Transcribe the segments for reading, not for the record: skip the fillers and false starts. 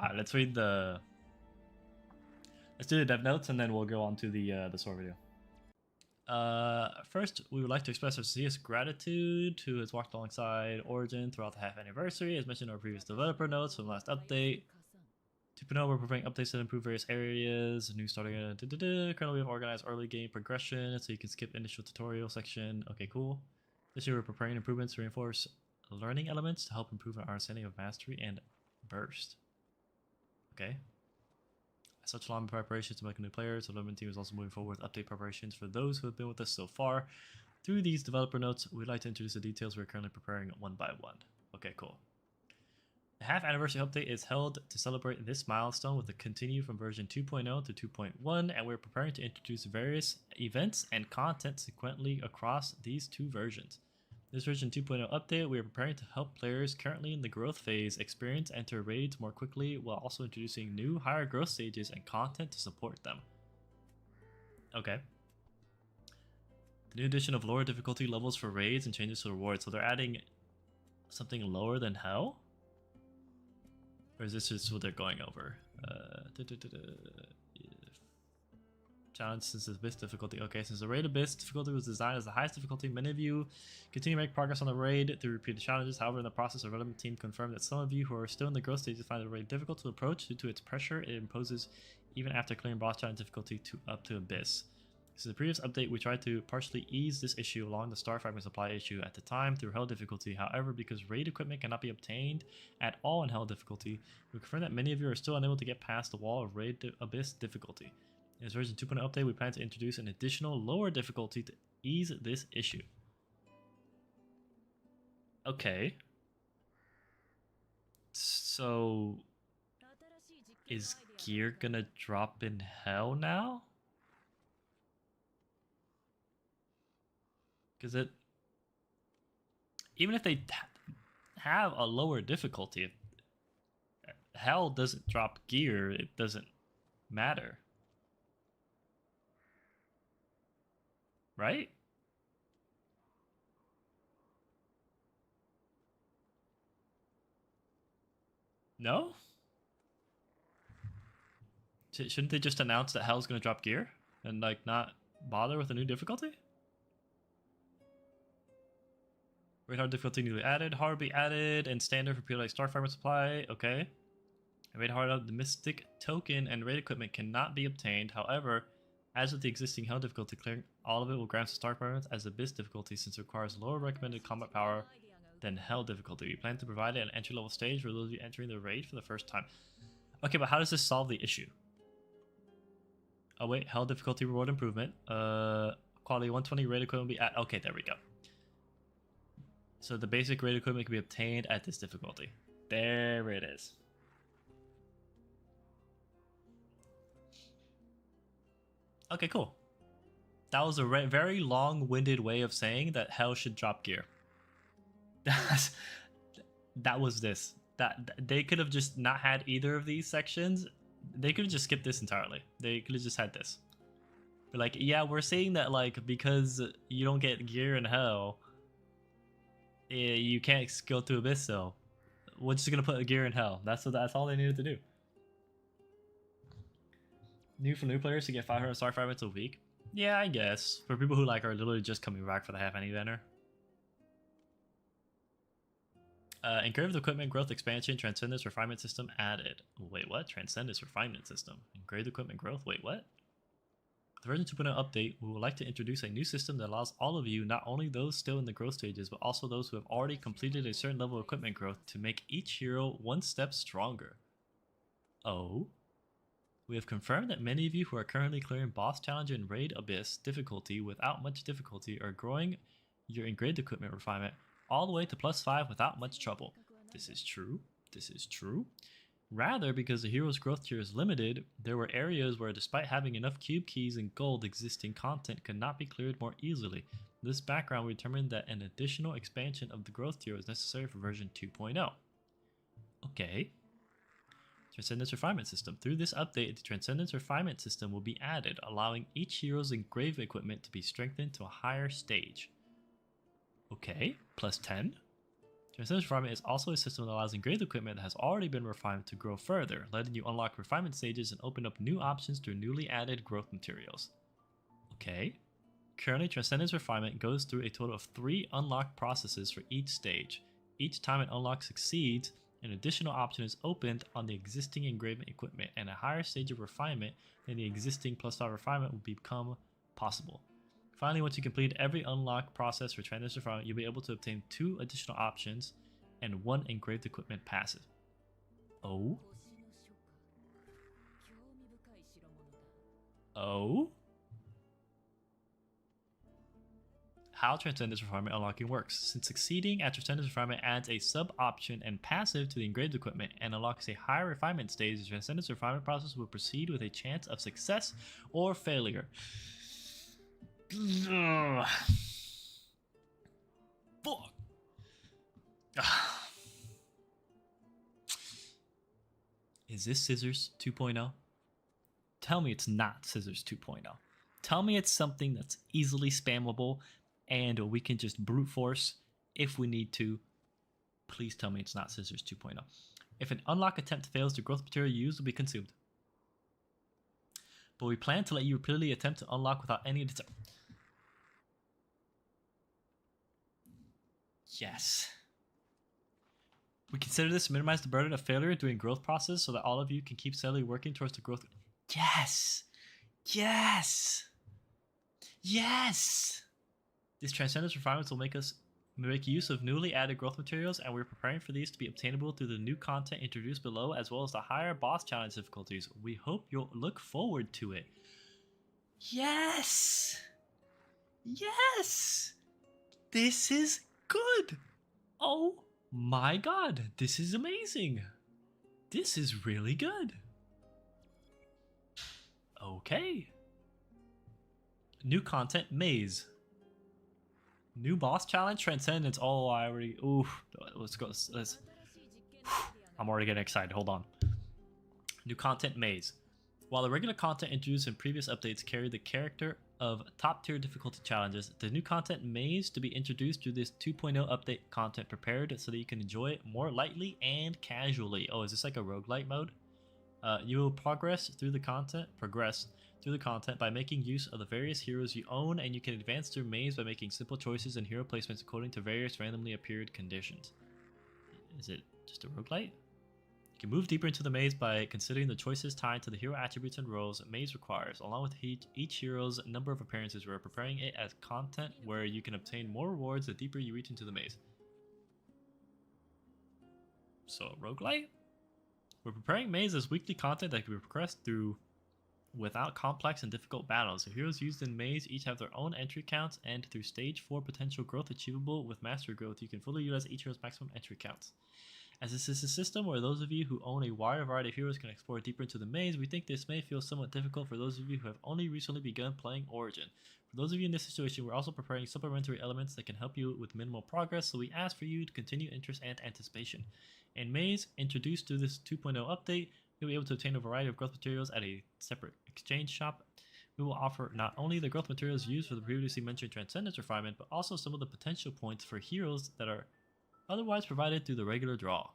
Alright, let's read the... Let's do the dev notes and then we'll go on to the sword video. First, we would like to express our sincerest gratitude to his walked alongside Origin throughout the half anniversary. As mentioned in our previous developer notes from the last update. 2.0, we're providing updates that improve various areas. New starting. Currently, we have organized early game progression so you can skip initial tutorial section. Okay, cool. This year, we're preparing improvements to reinforce learning elements to help improve our understanding of mastery and burst. Okay. Such long preparations to make new players, the development team is also moving forward with update preparations for those who have been with us so far. Through these developer notes, we'd like to introduce the details we're currently preparing one by one. Okay, cool. The half anniversary update is held to celebrate this milestone with a continue from version 2.0 to 2.1, and we're preparing to introduce various events and content sequentially across these two versions. This version 2.0 update, we are preparing to help players currently in the growth phase experience enter raids more quickly while also introducing new higher growth stages and content to support them. Okay. The new addition of lower difficulty levels for raids and changes to rewards. So they're adding something lower than hell? Or is this just what they're going over? Challenge since Abyss difficulty. Okay, since the raid Abyss difficulty was designed as the highest difficulty, many of you continue to make progress on the raid through repeated challenges. However, in the process, our relevant team confirmed that some of you who are still in the growth stage find the raid difficult to approach due to its pressure it imposes even after clearing boss challenge difficulty up to Abyss. This is a previous update. We tried to partially ease this issue along the star fragment supply issue at the time through hell difficulty. However, because raid equipment cannot be obtained at all in hell difficulty, we confirm that many of you are still unable to get past the wall of raid Abyss difficulty. In this version 2.0 update, we plan to introduce an additional lower difficulty to ease this issue. Okay. So, is gear gonna drop in hell now? Because even if they have a lower difficulty, if hell doesn't drop gear, it doesn't matter. Right? No? Shouldn't they just announce that hell's gonna drop gear and like not bother with a new difficulty? Raid hard difficulty newly added, hard be added, and standard for people like star fragment supply. Okay. Raid hard of the mystic token and raid equipment cannot be obtained. However, as with the existing hell difficulty, clearing all of it will grant star fragments as abyss difficulty since it requires lower recommended combat power than hell difficulty. We plan to provide an entry level stage for those of you entering the raid for the first time. Okay, but how does this solve the issue? Oh wait, hell difficulty reward improvement. Quality 120 raid equipment will be at. Okay, there we go. So the basic raid equipment can be obtained at this difficulty. There it is. Okay, cool. That was a very long-winded way of saying that hell should drop gear. That was this. That they could have just not had either of these sections. They could have just skipped this entirely. They could have just had this. But like, yeah, we're saying that like because you don't get gear in hell, you can't go through Abyss. So we're just gonna put a gear in hell. That's all they needed to do. New for new players to get 500 star fragments a week. Yeah, I guess for people who like are literally just coming back for the half any eventer. Engraved equipment growth expansion, Transcendence refinement system added. Wait, what? Transcendence refinement system. Engraved equipment growth? Wait, what? The version 2.0 update, we would like to introduce a new system that allows all of you, not only those still in the growth stages, but also those who have already completed a certain level of equipment growth to make each hero one step stronger. Oh? We have confirmed that many of you who are currently clearing boss challenge and raid abyss difficulty without much difficulty are growing your engraved equipment refinement all the way to +5 without much trouble. This is true. This is true. Rather, because the hero's growth tier is limited, there were areas where despite having enough cube keys and gold, existing content could not be cleared more easily. In this background, we determined that an additional expansion of the growth tier was necessary for version 2.0. Okay. Transcendence refinement system. Through this update, the Transcendence refinement system will be added, allowing each hero's engraved equipment to be strengthened to a higher stage. Okay, +10. Transcendence refinement is also a system that allows engraved equipment that has already been refined to grow further, letting you unlock refinement stages and open up new options through newly added growth materials. Okay. Currently, Transcendence refinement goes through a total of 3 unlock processes for each stage. Each time an unlock succeeds, an additional option is opened on the existing engraving equipment, and a higher stage of refinement than the existing +5 refinement will become possible. Finally, once you complete every unlock process for Transcendence refinement, you'll be able to obtain 2 additional options and 1 engraved equipment passive. Oh? Oh? How Transcendence refinement unlocking works. Since succeeding at Transcendence refinement adds a sub option and passive to the engraved equipment and unlocks a higher refinement stage, the Transcendence refinement process will proceed with a chance of success or failure. Ugh. Fuck. Is this Scissors 2.0? Tell me it's not Scissors 2.0. Tell me it's something that's easily spammable and we can just brute force if we need to. Please tell me it's not Scissors 2.0. If an unlock attempt fails, the growth material used will be consumed. But we plan to let you repeatedly attempt to unlock without any deterrent. Yes. We consider this to minimize the burden of failure during growth process so that all of you can keep steadily working towards the growth. Yes! Yes! Yes! These Transcendence refinements will make use of newly added growth materials, and we're preparing for these to be obtainable through the new content introduced below, as well as the higher boss challenge difficulties. We hope you'll look forward to it. Yes! Yes! This is good! Oh my god, this is amazing! This is really good! Okay. New content, Maze. New boss challenge, Transcendence. Oh, I already... Ooh, let's go. I'm already getting excited. Hold on. New content, Maze. While the regular content introduced in previous updates carried the character of top-tier difficulty challenges, the new content, Maze, to be introduced through this 2.0 update content prepared so that you can enjoy it more lightly and casually. Oh, is this like a roguelite mode? You will progress through the content by making use of the various heroes you own, and you can advance through Maze by making simple choices and hero placements according to various randomly appeared conditions. Is it just a roguelite? You can move deeper into the maze by considering the choices tied to the hero attributes and roles Maze requires, along with each hero's number of appearances. We're preparing it as content where you can obtain more rewards the deeper you reach into the maze. So, roguelite? We're preparing Maze as weekly content that can be progressed through without complex and difficult battles. The heroes used in Maze each have their own entry counts, and through stage 4 potential growth achievable with mastery growth, you can fully utilize each hero's maximum entry counts. As this is a system where those of you who own a wider variety of heroes can explore deeper into the maze, we think this may feel somewhat difficult for those of you who have only recently begun playing Origin. For those of you in this situation, we're also preparing supplementary elements that can help you with minimal progress, so we ask for you to continue interest and anticipation. In Maze, introduced through this 2.0 update, you'll be able to obtain a variety of growth materials at a separate exchange shop. We will offer not only the growth materials used for the previously mentioned Transcendence refinement, but also some of the potential points for heroes that are otherwise provided through the regular draw.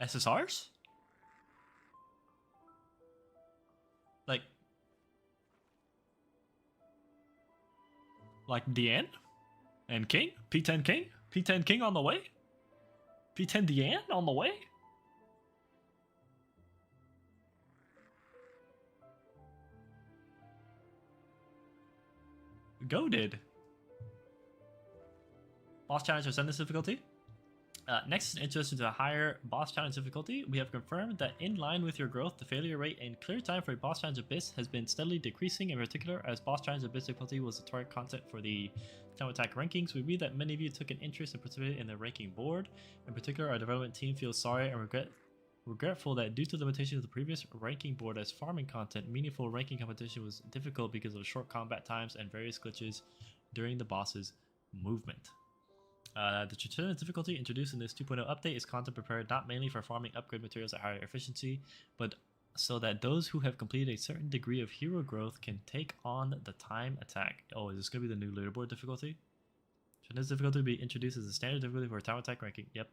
SSRs? Like Deanne? And King? P10 King? P10 King on the way? P10 Deanne on the way? Goated. Boss challenge Transcendence difficulty. Next, in interest into a higher boss challenge difficulty, we have confirmed that in line with your growth, the failure rate and clear time for a boss challenge abyss has been steadily decreasing. In particular, as boss challenge abyss difficulty was the target content for the time attack rankings, we read that many of you took an interest and participated in the ranking board. In particular, our development team feels sorry and regretful that due to the limitations of the previous ranking board as farming content, meaningful ranking competition was difficult because of short combat times and various glitches during the boss's movement. The Transcendence difficulty introduced in this 2.0 update is content prepared not mainly for farming upgrade materials at higher efficiency, but so that those who have completed a certain degree of hero growth can take on the time attack. Oh, is this going to be the new leaderboard difficulty? Should this difficulty be introduced as a standard difficulty for time attack ranking? Yep.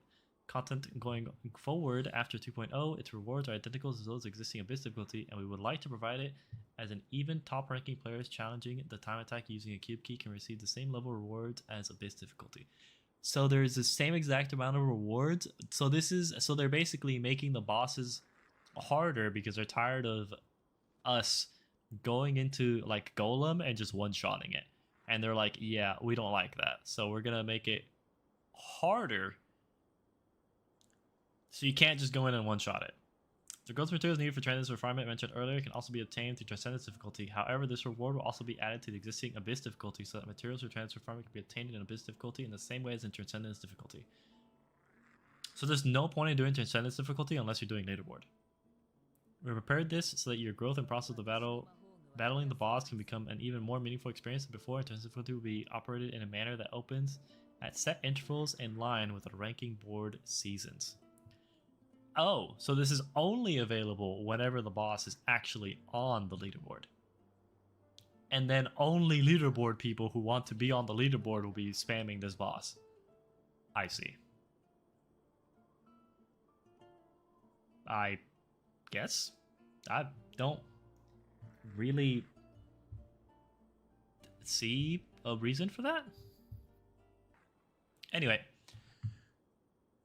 Content going forward after 2.0, its rewards are identical to those existing Abyss difficulty, and we would like to provide it as an even top-ranking players challenging the time attack using a cube key can receive the same level of rewards as Abyss difficulty. So there's the same exact amount of rewards. So they're basically making the bosses harder because they're tired of us going into like Golem and just one-shotting it. And they're like, yeah, we don't like that. So we're going to make it harder. So you can't just go in and one-shot it. The growth materials needed for Transcendence refinement mentioned earlier can also be obtained through Transcendence difficulty. However, this reward will also be added to the existing Abyss difficulty so that materials for Transcendence refinement can be obtained in Abyss difficulty in the same way as in Transcendence difficulty. So there's no point in doing Transcendence difficulty unless you're doing leaderboard. We prepared this so that your growth and process of battling the boss can become an even more meaningful experience than before. Transcendence difficulty will be operated in a manner that opens at set intervals in line with the ranking board seasons. Oh, so this is only available whenever the boss is actually on the leaderboard. And then only leaderboard people who want to be on the leaderboard will be spamming this boss. I see. I guess. I don't really see a reason for that. Anyway,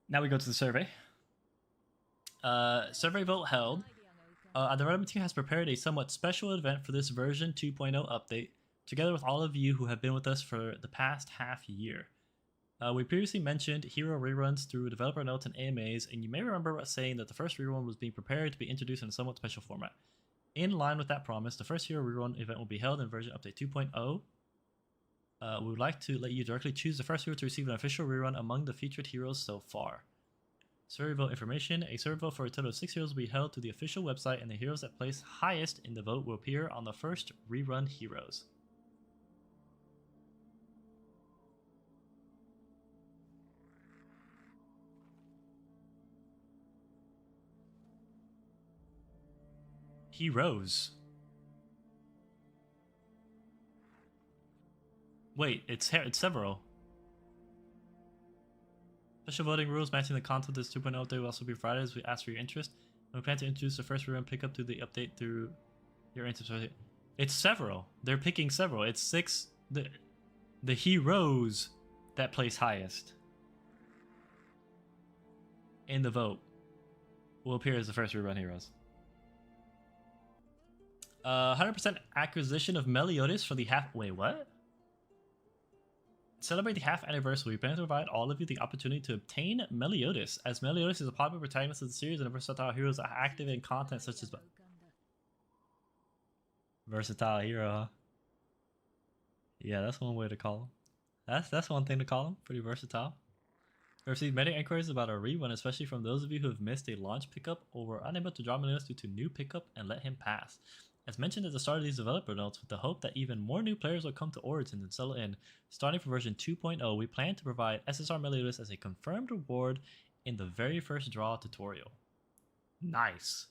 now we go to the survey. Survey vote held. The development team has prepared a somewhat special event for this version 2.0 update, together with all of you who have been with us for the past half year. We previously mentioned hero reruns through developer notes and AMAs, and you may remember us saying that the first rerun was being prepared to be introduced in a somewhat special format. In line with that promise, the first hero rerun event will be held in version update 2.0. We would like to let you directly choose the first hero to receive an official rerun among the featured heroes so far. Survey vote information. A survey vote for a total of 6 heroes will be held to the official website, and the heroes that place highest in the vote will appear on the first rerun heroes. Heroes. Wait, it's several. Special voting rules matching the content of this 2.0 update will also be Friday as we ask for your interest. And we plan to introduce the first rerun pickup to the update through your interest. It's several. They're picking several. It's 6 the heroes that place highest in the vote will appear as the first rerun heroes. 100% acquisition of Meliodas for the half. Wait, what? Celebrate the half anniversary. We plan to provide all of you the opportunity to obtain Meliodas, as Meliodas is a popular protagonist of the series and a versatile hero that are active in content such as versatile hero. Huh? Yeah, that's one way to call him. That's one thing to call him. Pretty versatile. We received many inquiries about our rerun, especially from those of you who have missed a launch pickup or were unable to draw Meliodas due to new pickup and let him pass. As mentioned at the start of these developer notes, with the hope that even more new players will come to Origins and settle in, starting from version 2.0, we plan to provide SSR Meliodas as a confirmed reward in the very first draw tutorial. Nice.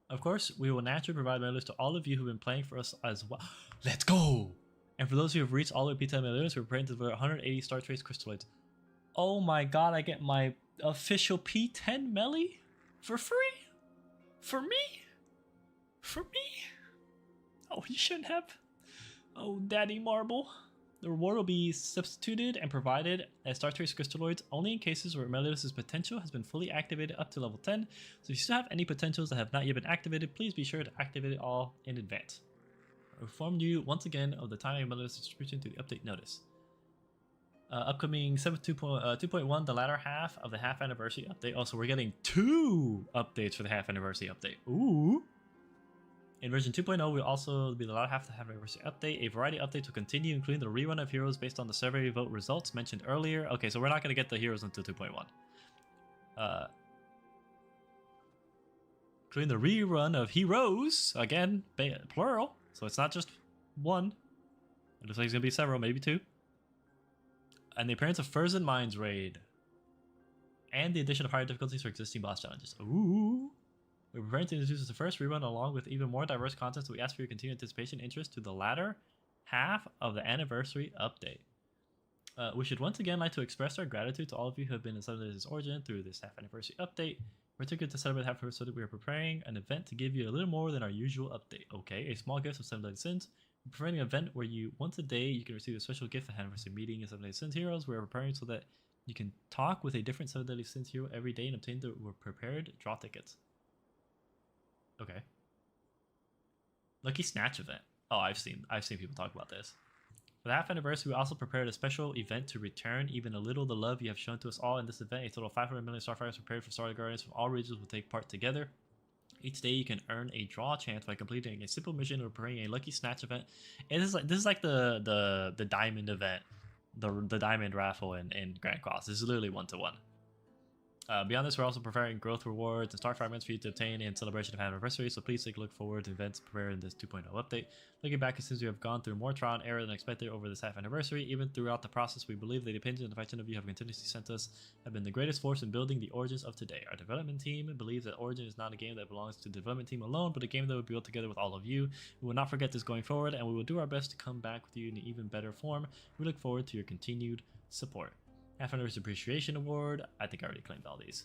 Of course, we will naturally provide Meliodas to all of you who have been playing for us as well. Let's go! And for those who have reached all the way P10 Meliodas, we're preparing to deliver 180 Star Trace Crystalloids. Oh my god, I get my official P10 Melee for free? For me? For me? Oh, you shouldn't have. Oh, Daddy Marble. The reward will be substituted and provided as Star Trace Crystalloids only in cases where Meliodas' potential has been fully activated up to level 10. So if you still have any potentials that have not yet been activated, please be sure to activate it all in advance. I informed you once again of the timing of Meliodas' distribution to the update notice. Upcoming 2.1, the latter half of the half anniversary update. Also, we're getting 2 updates for the half anniversary update. Ooh! In version 2.0, will also be the latter half of the half anniversary update. A variety of updates will continue, including the rerun of heroes based on the survey vote results mentioned earlier. Okay, so we're not going to get the heroes until 2.1. Including the rerun of heroes, again, plural, so it's not just one. It looks like it's going to be several, maybe 2. And the appearance of Frozen Mines raid. And the addition of higher difficulties for existing boss challenges. Ooh. We're preparing to introduce the first rerun along with even more diverse content, so we ask for your continued anticipation and interest to the latter half of the anniversary update. We should once again like to express our gratitude to all of you who have been in Zeradith's origin through this half anniversary update. In particular, to celebrate half anniversary, we are preparing an event to give you a little more than our usual update. Okay, a small gift of 7 Deadly Sins. We're preparing an event where once a day you can receive a special gift at anniversary meeting in 7 Deadly Sins Heroes. We are preparing so that you can talk with a different 7 Deadly Sins hero every day and obtain the prepared draw tickets. Okay. Lucky Snatch event. Oh, I've seen people talk about this. For the half anniversary, we also prepared a special event to return even a little the love you have shown to us all in this event. A total of 500 million Starfires prepared for Starlight Guardians from all regions will take part together. Each day you can earn a draw chance by completing a simple mission or preparing a Lucky Snatch event. And this is like the diamond event, the diamond raffle in Grand Cross. This is literally 1-to-1. Beyond this, we're also preparing growth rewards and star fragments for you to obtain in celebration of anniversary, so please take a look forward to events prepared in this 2.0 update. Looking back, it seems we have gone through more trial and error than expected over this half anniversary. Even throughout the process, we believe the opinions and affection of you have continuously sent us have been the greatest force in building the Origins of today. Our development team believes that Origin is not a game that belongs to the development team alone, but a game that will be built together with all of you. We will not forget this going forward, and we will do our best to come back with you in an even better form. We look forward to your continued support. Half Anniversary Appreciation Award. I think I already claimed all these.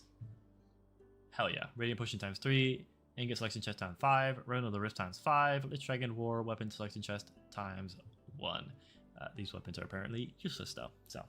Hell yeah. Radiant Potion times 3. Ingot Selection Chest times 5. Rune of the Rift times 5. Lich Dragon War Weapon Selection Chest times 1. These weapons are apparently useless though, so